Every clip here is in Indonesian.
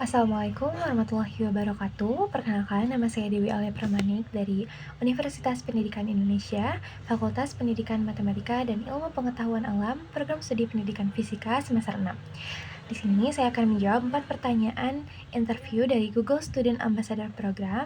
Assalamualaikum warahmatullahi wabarakatuh. Perkenalkan, nama saya Dewi Alia Pramanik dari Universitas Pendidikan Indonesia, Fakultas Pendidikan Matematika dan Ilmu Pengetahuan Alam, Program Studi Pendidikan Fisika semester 6. Di sini saya akan menjawab 4 pertanyaan interview dari Google Student Ambassador Program.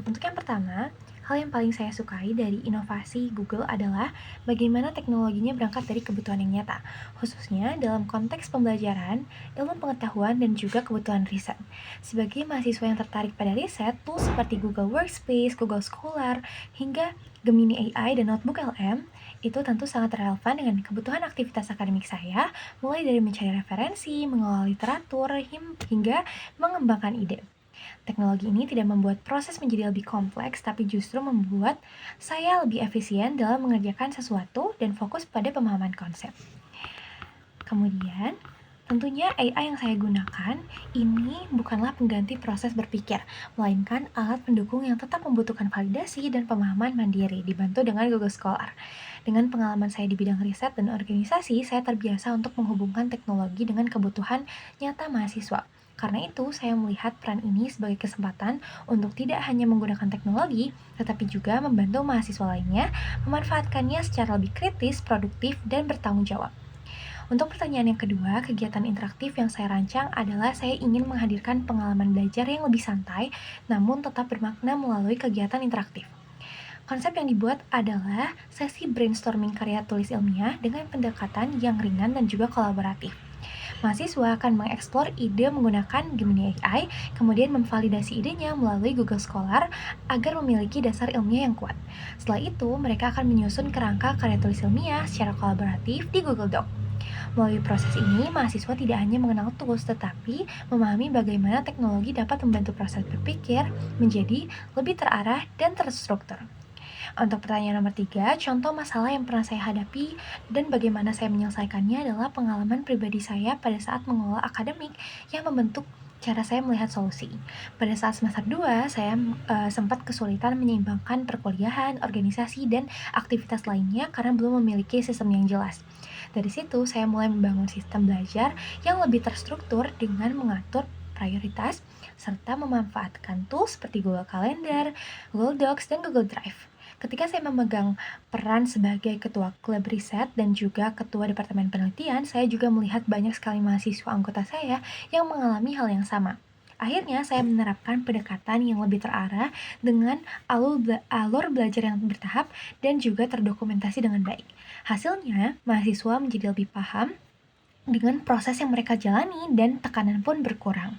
Untuk yang pertama, hal yang paling saya sukai dari inovasi Google adalah bagaimana teknologinya berangkat dari kebutuhan yang nyata, khususnya dalam konteks pembelajaran, ilmu pengetahuan, dan juga kebutuhan riset. Sebagai mahasiswa yang tertarik pada riset, tools seperti Google Workspace, Google Scholar, hingga Gemini AI dan Notebook LM itu tentu sangat relevan dengan kebutuhan aktivitas akademik saya, mulai dari mencari referensi, mengolah literatur, hingga mengembangkan ide. Teknologi ini tidak membuat proses menjadi lebih kompleks, tapi justru membuat saya lebih efisien dalam mengerjakan sesuatu dan fokus pada pemahaman konsep. Kemudian, tentunya AI yang saya gunakan ini bukanlah pengganti proses berpikir, melainkan alat pendukung yang tetap membutuhkan validasi dan pemahaman mandiri, dibantu dengan Google Scholar. Dengan pengalaman saya di bidang riset dan organisasi, saya terbiasa untuk menghubungkan teknologi dengan kebutuhan nyata mahasiswa. Karena itu, saya melihat peran ini sebagai kesempatan untuk tidak hanya menggunakan teknologi, tetapi juga membantu mahasiswa lainnya memanfaatkannya secara lebih kritis, produktif, dan bertanggung jawab. Untuk pertanyaan yang kedua, kegiatan interaktif yang saya rancang adalah saya ingin menghadirkan pengalaman belajar yang lebih santai, namun tetap bermakna melalui kegiatan interaktif. Konsep yang dibuat adalah sesi brainstorming karya tulis ilmiah dengan pendekatan yang ringan dan juga kolaboratif. Mahasiswa akan mengeksplor ide menggunakan Gemini AI, kemudian memvalidasi idenya melalui Google Scholar agar memiliki dasar ilmiah yang kuat. Setelah itu, mereka akan menyusun kerangka karya tulis ilmiah secara kolaboratif di Google Doc. Melalui proses ini, mahasiswa tidak hanya mengenal tools, tetapi memahami bagaimana teknologi dapat membantu proses berpikir menjadi lebih terarah dan terstruktur. Untuk pertanyaan nomor 3, contoh masalah yang pernah saya hadapi dan bagaimana saya menyelesaikannya adalah pengalaman pribadi saya pada saat mengelola akademik yang membentuk cara saya melihat solusi. Pada saat semester 2, saya sempat kesulitan menyeimbangkan perkuliahan, organisasi, dan aktivitas lainnya karena belum memiliki sistem yang jelas. Dari situ, saya mulai membangun sistem belajar yang lebih terstruktur dengan mengatur prioritas, serta memanfaatkan tools seperti Google Calendar, Google Docs, dan Google Drive. Ketika saya memegang peran sebagai ketua klub riset dan juga ketua departemen penelitian, saya juga melihat banyak sekali mahasiswa anggota saya yang mengalami hal yang sama. Akhirnya, saya menerapkan pendekatan yang lebih terarah dengan alur belajar yang bertahap dan juga terdokumentasi dengan baik. Hasilnya, mahasiswa menjadi lebih paham dengan proses yang mereka jalani dan tekanan pun berkurang.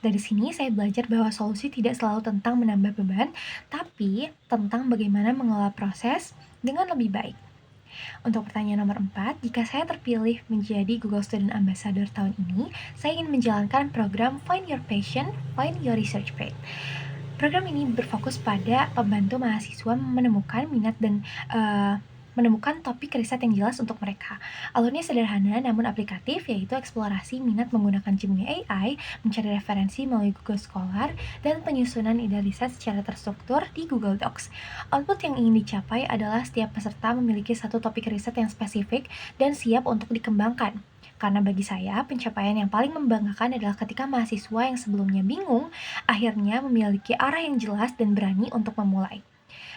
Dari sini saya belajar bahwa solusi tidak selalu tentang menambah beban, tapi tentang bagaimana mengelola proses dengan lebih baik. Untuk pertanyaan nomor 4, jika saya terpilih menjadi Google Student Ambassador tahun ini, saya ingin menjalankan program Find Your Passion, Find Your Research Path. Program ini berfokus pada membantu mahasiswa menemukan minat dan menemukan topik riset yang jelas untuk mereka. Alurnya sederhana namun aplikatif, yaitu eksplorasi minat menggunakan Gemini AI, mencari referensi melalui Google Scholar, dan penyusunan ide riset secara terstruktur di Google Docs. Output yang ingin dicapai adalah setiap peserta memiliki satu topik riset yang spesifik dan siap untuk dikembangkan. Karena bagi saya, pencapaian yang paling membanggakan adalah ketika mahasiswa yang sebelumnya bingung, akhirnya memiliki arah yang jelas dan berani untuk memulai.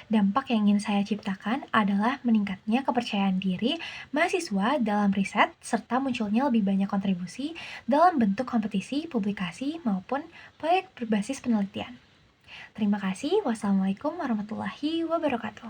Dampak yang ingin saya ciptakan adalah meningkatnya kepercayaan diri mahasiswa dalam riset, serta munculnya lebih banyak kontribusi dalam bentuk kompetisi, publikasi, maupun proyek berbasis penelitian. Terima kasih. Wassalamualaikum warahmatullahi wabarakatuh.